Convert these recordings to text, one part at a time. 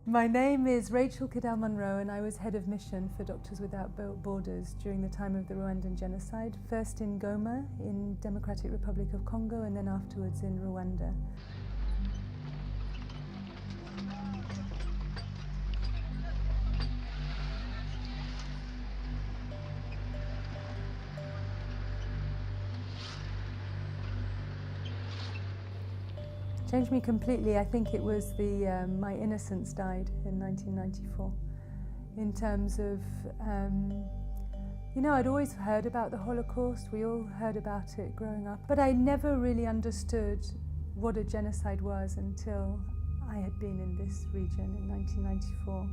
My name is Rachel Cadell-Munro and I was head of mission for Doctors Without Borders during the time of the Rwandan genocide, first in Goma in Democratic Republic of Congo and then afterwards in Rwanda. Changed me completely. I think it was my innocence died in 1994. In terms of, I'd always heard about the Holocaust. We all heard about it growing up. But I never really understood what a genocide was until I had been in this region in 1994.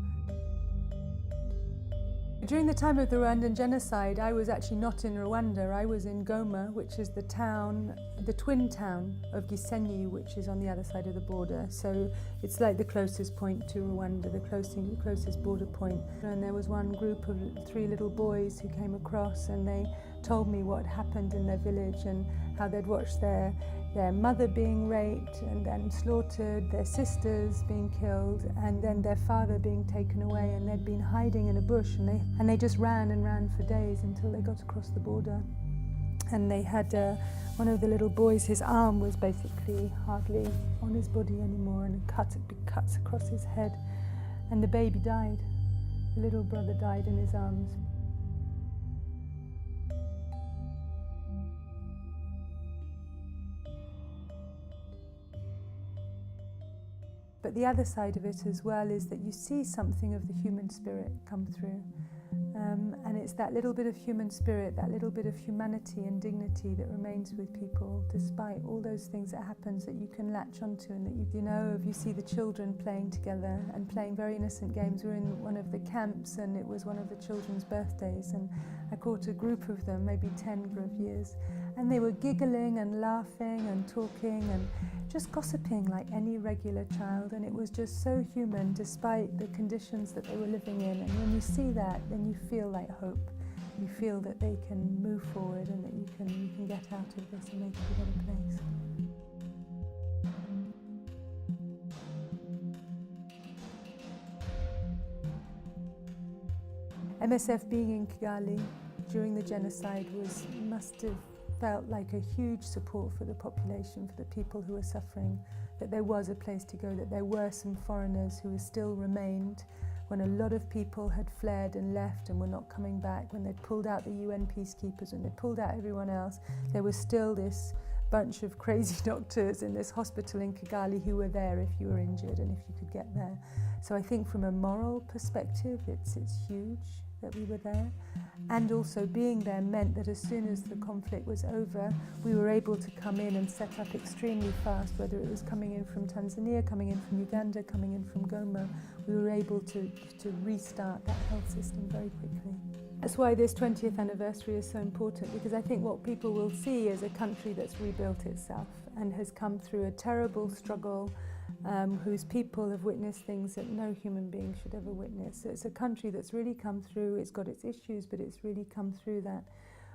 During the time of the Rwandan genocide, I was actually not in Rwanda. I was in Goma, which is the twin town of Gisenyi, which is on the other side of the border. So it's like the closest point to Rwanda, the closest border point. And there was one group of 3 little boys who came across and they told me what happened in their village and how they'd watched their mother being raped and then slaughtered, their sisters being killed, and then their father being taken away, and they'd been hiding in a bush and they just ran and ran for days until they got across the border. And they had one of the little boys, his arm was basically hardly on his body anymore and big cuts across his head. And the baby died. The little brother died in his arms. But the other side of it as well is that you see something of the human spirit come through. And it's that little bit of human spirit, that little bit of humanity and dignity that remains with people despite all those things that happens that you can latch onto and that if you see the children playing together and playing very innocent games. We were in one of the camps and it was one of the children's birthdays and I caught a group of them, maybe 10 years, and they were giggling and laughing and talking and just gossiping like any regular child, and it was just so human despite the conditions that they were living in. And when you see that, then you feel like hope. You feel that they can move forward and that you can get out of this and make it a better place. MSF being in Kigali during the genocide must have felt like a huge support for the population, for the people who were suffering, that there was a place to go, that there were some foreigners who still remained when a lot of people had fled and left and were not coming back, when they'd pulled out the UN peacekeepers, when they'd pulled out everyone else, there was still this bunch of crazy doctors in this hospital in Kigali who were there if you were injured and if you could get there. So I think from a moral perspective, it's huge that we were there. And also being there meant that as soon as the conflict was over, we were able to come in and set up extremely fast, whether it was coming in from Tanzania, coming in from Uganda, coming in from Goma. We were able to restart that health system very quickly. That's why this 20th anniversary is so important, because I think what people will see is a country that's rebuilt itself and has come through a terrible struggle, whose people have witnessed things that no human being should ever witness. So it's a country that's really come through, it's got its issues, but it's really come through that.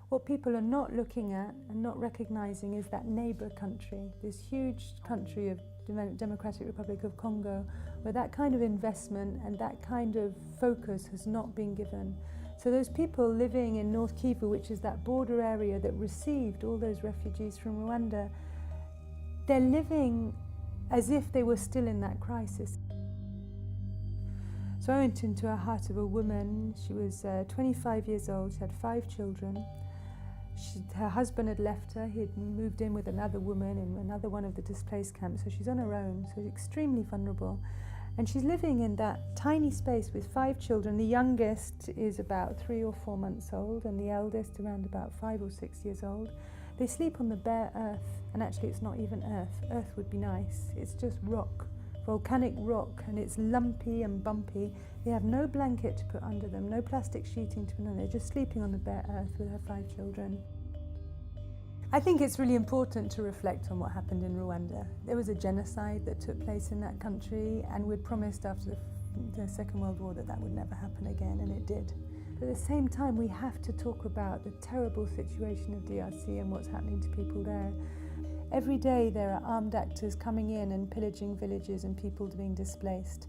What people are not looking at and not recognising is that neighbour country, this huge country of Democratic Republic of Congo, where that kind of investment and that kind of focus has not been given. So those people living in North Kivu, which is that border area that received all those refugees from Rwanda, they're living as if they were still in that crisis. So I went into a hut of a woman. She was 25 years old, she had 5 children. Her husband had left her, he'd moved in with another woman in another one of the displaced camps, so she's on her own, so extremely vulnerable. And she's living in that tiny space with 5 children. The youngest is about 3 or 4 months old, and the eldest around about 5 or 6 years old. They sleep on the bare earth, and actually it's not even earth. Earth would be nice. It's just rock, volcanic rock, and it's lumpy and bumpy. They have no blanket to put under them, no plastic sheeting to put under them. They're just sleeping on the bare earth with her 5 children. I think it's really important to reflect on what happened in Rwanda. There was a genocide that took place in that country, and we'd promised after the Second World War that would never happen again, and it did. But at the same time, we have to talk about the terrible situation of DRC and what's happening to people there. Every day there are armed actors coming in and pillaging villages and people being displaced.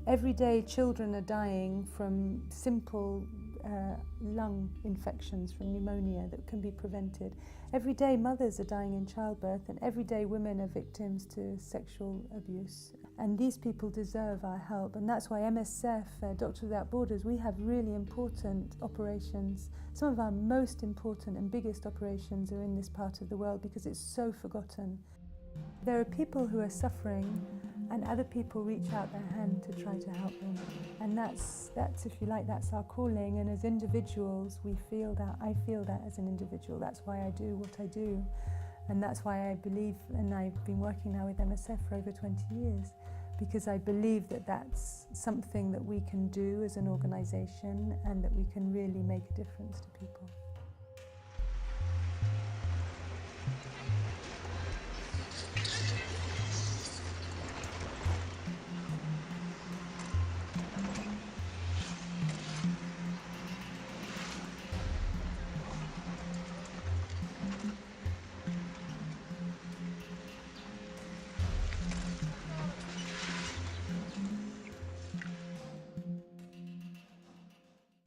Every day children are dying from simple lung infections, from pneumonia that can be prevented. Every day mothers are dying in childbirth, and every day women are victims to sexual abuse. And these people deserve our help, and that's why MSF, Doctors Without Borders, we have really important operations. Some of our most important and biggest operations are in this part of the world because it's so forgotten. There are people who are suffering, and other people reach out their hand to try to help them. And that's if you like, that's our calling. And as individuals, we feel that. I feel that as an individual. That's why I do what I do. And that's why I believe, and I've been working now with MSF for over 20 years, because I believe that that's something that we can do as an organisation and that we can really make a difference to people.